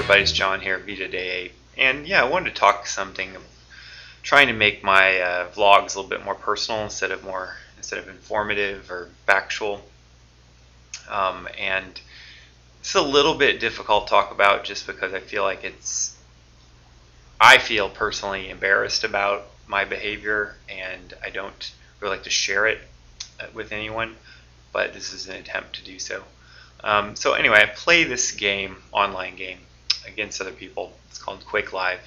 everybody, it's John here, VEDA Day 8. And yeah, I wanted to talk something, trying to make my vlogs a little bit more personal instead of informative or factual. And it's a little bit difficult to talk about just because I feel like I feel personally embarrassed about my behavior, and I don't really like to share it with anyone, but this is an attempt to do so. So anyway, I play this game, online game, against other people. It's called Quake Live.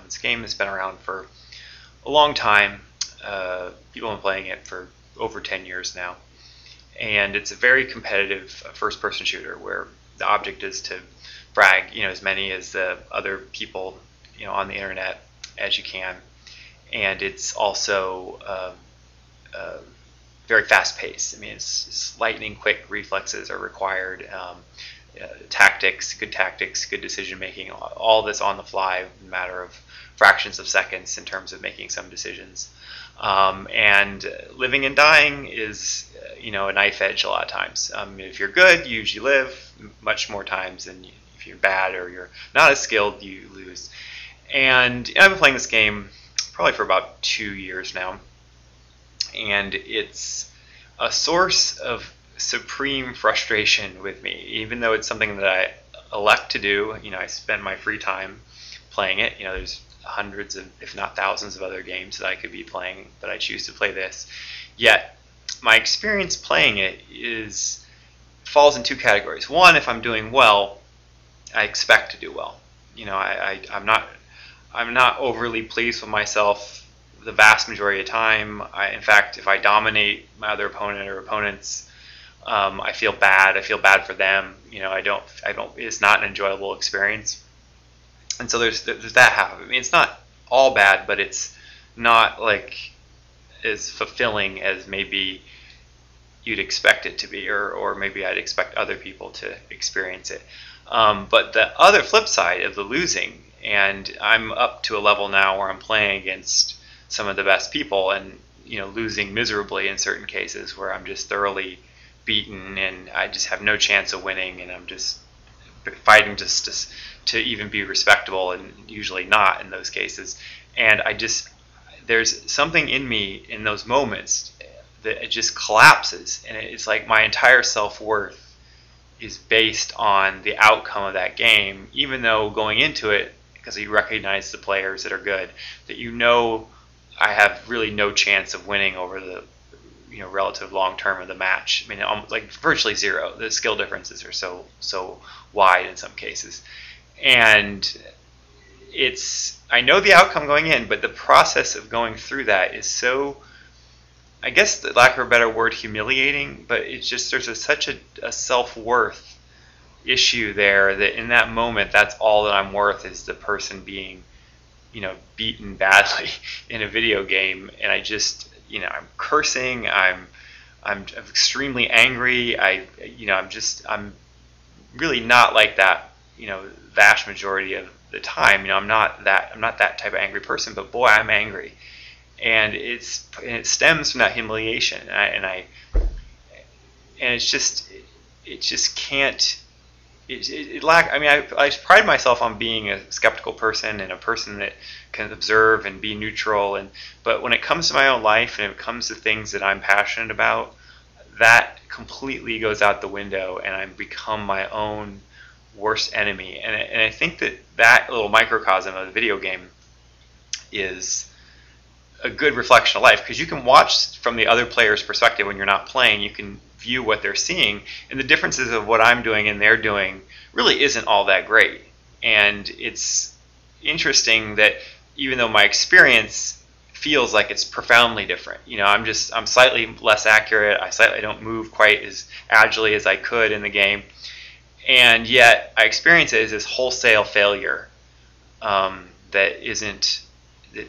This game has been around for a long time. People have been playing it for over 10 years now. And it's a very competitive first-person shooter where the object is to frag, as many as the other people, on the internet as you can. And it's also very fast-paced. I mean, it's lightning quick. Reflexes are required. Good tactics, good decision-making. All this on the fly, in a matter of fractions of seconds in terms of making some decisions. And living and dying is, a knife edge a lot of times. If you're good, you usually live much more times than if you're bad or you're not as skilled, you lose. And I've been playing this game probably for about 2 years now. And it's a source of supreme frustration with me, even though it's something that I elect to do. I spend my free time playing it. There's hundreds of, if not thousands of other games that I could be playing, but I choose to play this. Yet my experience playing it falls in two categories. One, if I'm doing well, I expect to do well. I'm not overly pleased with myself the vast majority of the time. In fact, if I dominate my other opponent or opponents, I feel bad. I feel bad for them. It's not an enjoyable experience. And so there's that half. I mean, it's not all bad, but it's not like as fulfilling as maybe you'd expect it to be, or maybe I'd expect other people to experience it. But the other flip side of the losing, and I'm up to a level now where I'm playing against some of the best people, and losing miserably in certain cases where I'm just thoroughly beaten and I just have no chance of winning, and I'm just fighting just to even be respectable, and usually not in those cases. And there's something in me in those moments that it just collapses, and it's like my entire self-worth is based on the outcome of that game, even though going into it, because you recognize the players that are good, that I have really no chance of winning over the relative long term of the match. I mean, like virtually zero. The skill differences are so wide in some cases. And I know the outcome going in, but the process of going through that is so, I guess, the lack of a better word, humiliating. But it's just, there's such a self-worth issue there that in that moment, that's all that I'm worth, is the person being, beaten badly in a video game. And I just, I'm cursing. I'm extremely angry. I'm really not like that. Vast majority of the time, I'm not that type of angry person, but boy, I'm angry, and it stems from that humiliation, and it's just can't. I pride myself on being a skeptical person and a person that can observe and be neutral, but when it comes to my own life and it comes to things that I'm passionate about, that completely goes out the window, and I become my own worst enemy. And I think that little microcosm of the video game is a good reflection of life, because you can watch from the other player's perspective when you're not playing. You can view what they're seeing, and the differences of what I'm doing and they're doing really isn't all that great. And it's interesting that even though my experience feels like it's profoundly different, I'm slightly less accurate. I don't move quite as agilely as I could in the game, and yet I experience it as this wholesale failure that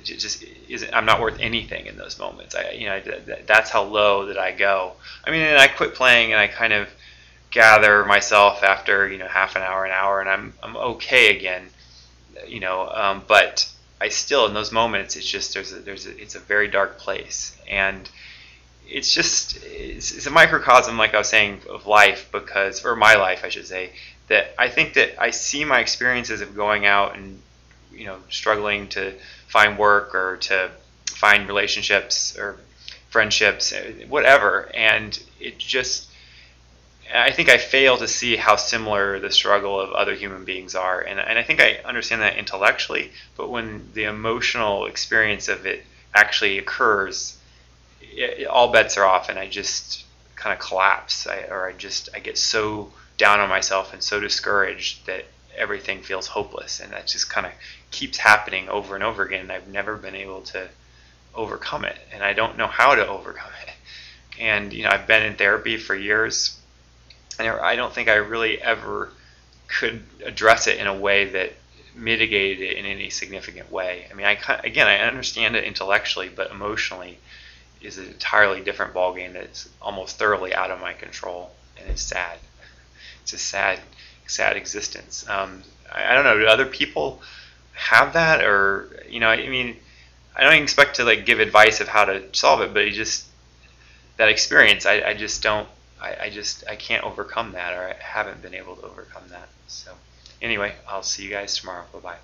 just isn't. I'm not worth anything in those moments. That's how low that I go. I mean, and I quit playing, and I kind of gather myself after half an hour, and I'm okay again. But I still, in those moments, it's just it's a very dark place, and it's a microcosm, like I was saying, of life, because, or my life, I should say, that I think that I see my experiences of going out and, struggling to find work or to find relationships or friendships, whatever, and I think I fail to see how similar the struggle of other human beings are, and I think I understand that intellectually, but when the emotional experience of it actually occurs, all bets are off, and I just kind of collapse, I get so down on myself and so discouraged that everything feels hopeless, and that just kind of keeps happening over and over again, and I've never been able to overcome it, and I don't know how to overcome it. And I've been in therapy for years, and I don't think I really ever could address it in a way that mitigated it in any significant way. I mean, I understand it intellectually, but emotionally is an entirely different ballgame that's almost thoroughly out of my control, and it's sad. It's a sad existence. I don't know. Do other people have that, or I mean, I don't expect to give advice of how to solve it, but that experience, I just don't. I can't overcome that, or I haven't been able to overcome that. So anyway, I'll see you guys tomorrow. Bye bye.